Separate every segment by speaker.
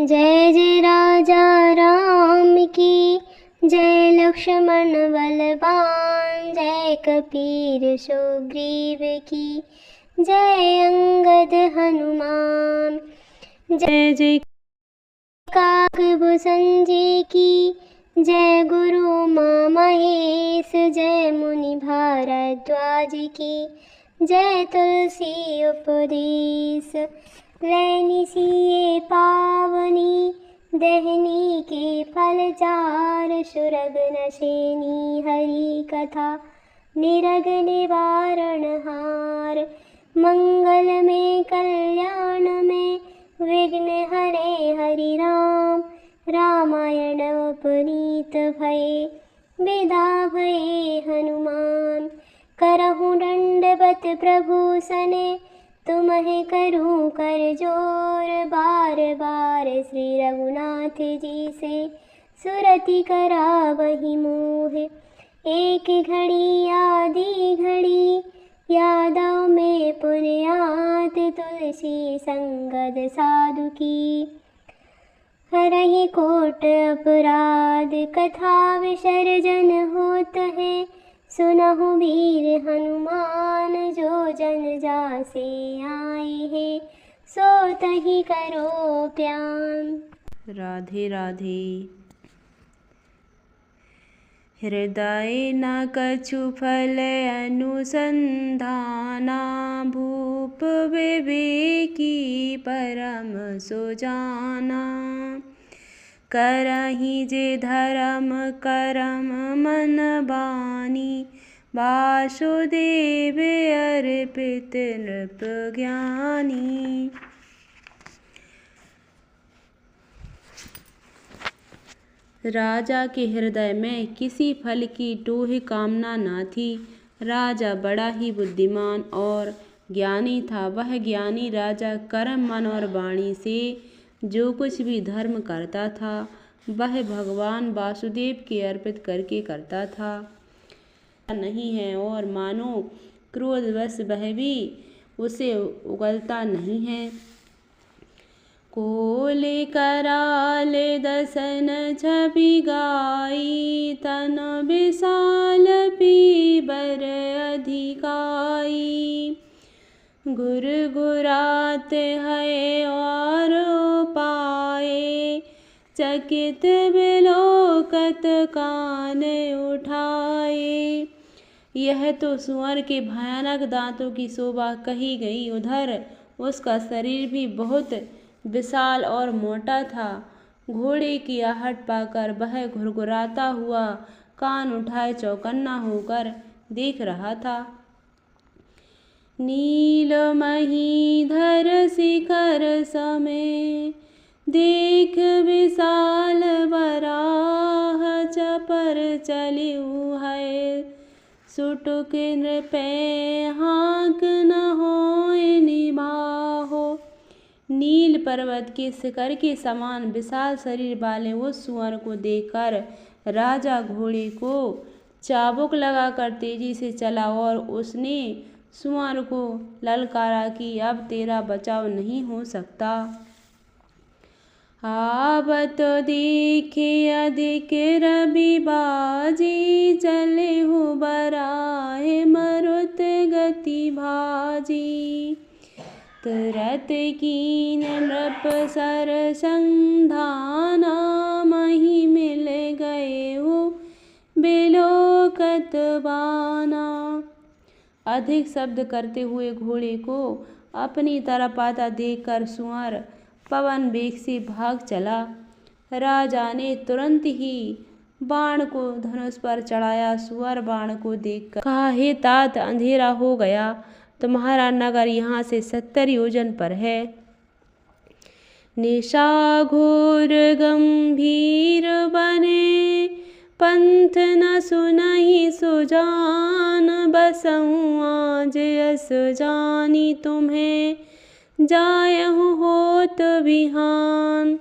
Speaker 1: जय जय राजा राम की, जय लक्ष्मण बलवान, जय कपीर सुग्रीव की, जय अंगद हनुमान। जय जय काकभूषण जी की, जय गुरु उमा महेश, जय मुनि भारद्वाज की, जय तुलसी उपदेश। लैनी सिए पावनी, दहनी के फल चार, सुरग नशेनी हरि कथा, निरग निवारण हार। मंगल में कल्याण में, विघ्न हरे हरि राम, रामायण पुनीत भये, विदा भये हनुमान। करहु दंडवत प्रभु सने, तुम्हें करूं कर जोर, बार बार श्री रघुनाथ जी से, सुरति करावहि मोहे। एक घड़ी आधी घड़ी, यादव में पुण्यात, तुलसी संगत साधु की, हरहि कोट अपराध। कथा विसर्जन होत है, सुनहु वीर हनुमान, जो जन जासे आए हैं, सो तहि करो प्यान।
Speaker 2: राधे राधे। हृदय न कछु फल अनुसंधाना, भूप विवेकी परम सुजाना। करहि जे धर्म करम मन बानी, वासुदेव अर्पित नृप ज्ञानी। राजा के हृदय में किसी फल की टूह कामना न थी। राजा बड़ा ही बुद्धिमान और ज्ञानी था। वह ज्ञानी राजा कर्म मन और वाणी से जो कुछ भी धर्म करता था, वह भगवान वासुदेव के अर्पित करके करता था। नहीं है और मानो क्रोधवश वह भी उसे उगलता नहीं है। कोले कराले दसन छवि गाई, तन विशाल पीबर अधिकाई। गुर गुरात है और पाए, चकित बिलोकत कान उठाए। यह तो सुअर के भयानक दांतों की शोभा कही गई, उधर उसका शरीर भी बहुत विशाल और मोटा था। घोड़े की आहट पाकर वह घुरघुराता हुआ कान उठाए चौकन्ना होकर देख रहा था। नील महीधर शिखर समे, देख विशाल वराह। चपर चलिउ है, सुटुक नृपे हाँक न होय निबाहो। नील पर्वत के शिखर के समान विशाल शरीर वाले उस सुअर को देखकर राजा घोड़े को चाबुक लगाकर तेजी से चला और उसने सुअर को ललकारा कि अब तेरा बचाव नहीं हो सकता। आवत देखे अधिक रवि बाजी, चले हो बराहे मरुत गति भाजी। तुरत कीन नृप सर संधाना, मही मिल गए हो बिलोकत बाना। अधिक शब्द करते हुए घोड़े को अपनी तरफ आता देखकर सुअर पवन वेग से भाग चला। राजा ने तुरंत ही बाण को धनुष पर चढ़ाया। सुअर बाण को देखकर कहा, हे तात, अंधेरा हो गया, तुम्हारा नगर यहाँ से 70 योजन पर है। निशा घोर गंभीर बने, पंथ न सुनहि सुजान। बसहु आज यस जानी, तुम्हें जायहु होत बिहान।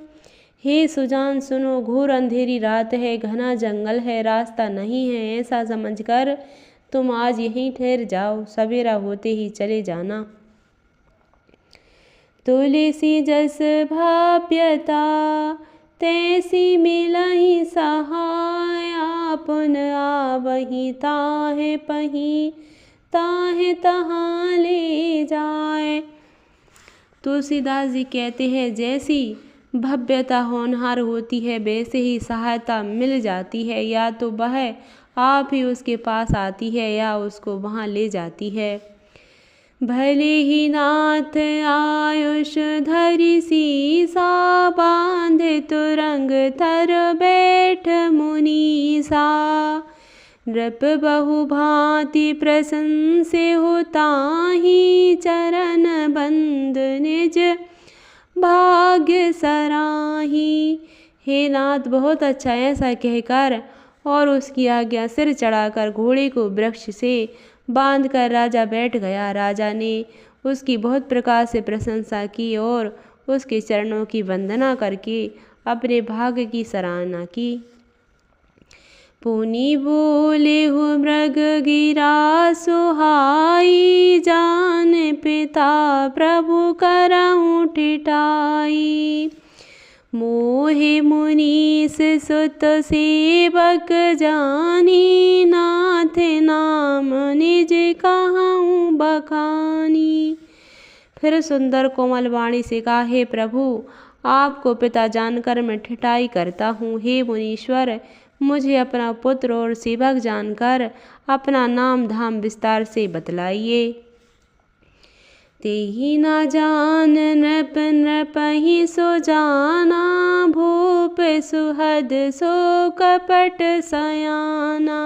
Speaker 2: हे सुजान सुनो, घोर अंधेरी रात है, घना जंगल है, रास्ता नहीं है। ऐसा समझकर तुम आज यहीं ठहर जाओ, सवेरा होते ही चले जाना। तुलसी जस भाव्यता तैसी मिलहि सहाय। आपन आवहि ताहे पही ताहे तहाँ ले जाए। तुलसीदास जी कहते हैं जैसी भव्यता होनहार होती है वैसे ही सहायता मिल जाती है। या तो वह आप ही उसके पास आती है या उसको वहाँ ले जाती है। भले ही नाथ आयुष धरि सीसा बांधे तुरंग थर बैठ मुनीसा। नृप बहु भांति प्रशंसे होता ही चरण बंद निज भाग्य सराही। हे नाथ बहुत अच्छा, ऐसा कहकर और उसकी आज्ञा सिर चढ़ाकर घोड़े को वृक्ष से बांधकर राजा बैठ गया। राजा ने उसकी बहुत प्रकार से प्रशंसा की और उसके चरणों की वंदना करके अपने भाग्य की सराहना की। पुनि बोले हो मृग गिरा सुहाई। जान पिता प्रभु करऊँ टिटाई। मोहे मुनीस सुत सेवक जानी। नाथ नाम निज कहूँ बखानी। फिर सुंदर कोमल वाणी से कहा, हे प्रभु आपको पिता जानकर मैं ठिठाई करता हूँ। हे मुनीश्वर मुझे अपना पुत्र और सेवक जानकर अपना नाम धाम विस्तार से बतलाइए। तेहि न जान नृप नृपहि सो जाना। भूप सुहद सो कपट सयाना।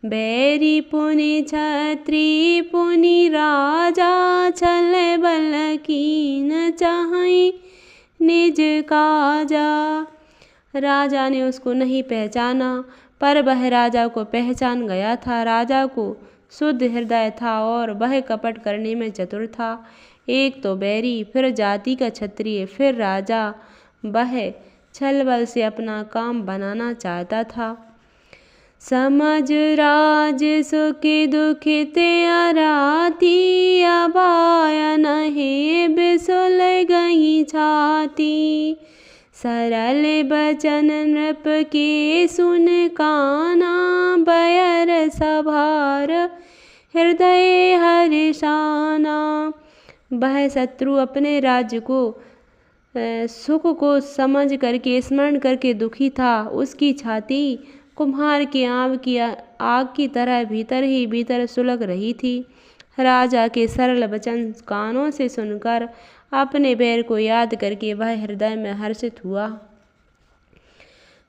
Speaker 2: बैरी पुनि छत्री पुनि राजा। छल बल कीन चाहि निज काजा। राजा ने उसको नहीं पहचाना पर वह राजा को पहचान गया था। राजा को शुद्ध हृदय था और वह कपट करने में चतुर था। एक तो बैरी, फिर जाति का क्षत्रिय, फिर राजा। वह छल बल से अपना काम बनाना चाहता था। समझ राज सुखी दुखित अराती। अबाया नहे बिसुल गई छाती। सरल बचन नृप के सुन काना। बयर सभार हृदय हर्षाना। वह शत्रु अपने राज्य को सुख को समझ करके स्मरण करके दुखी था। उसकी छाती कुम्हार के आग की तरह भीतर ही भीतर सुलग रही थी। राजा के सरल वचन कानों से सुनकर अपने बैर को याद करके वह हृदय में हर्षित हुआ।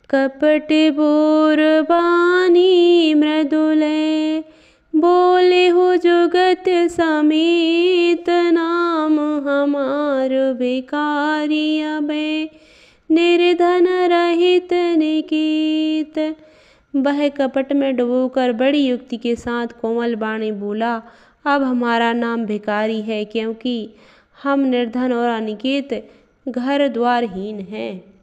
Speaker 2: कपट बोर बानी मृदुले। बोले हो जुगत समेत। नाम हमार बेकारी अबे। निर्धन रहित निकेत। वह कपट में डुबोकर बड़ी युक्ति के साथ कोमल वाणी बोला, अब हमारा नाम भिखारी है क्योंकि हम निर्धन और अनिकेत घर द्वारहीन हैं।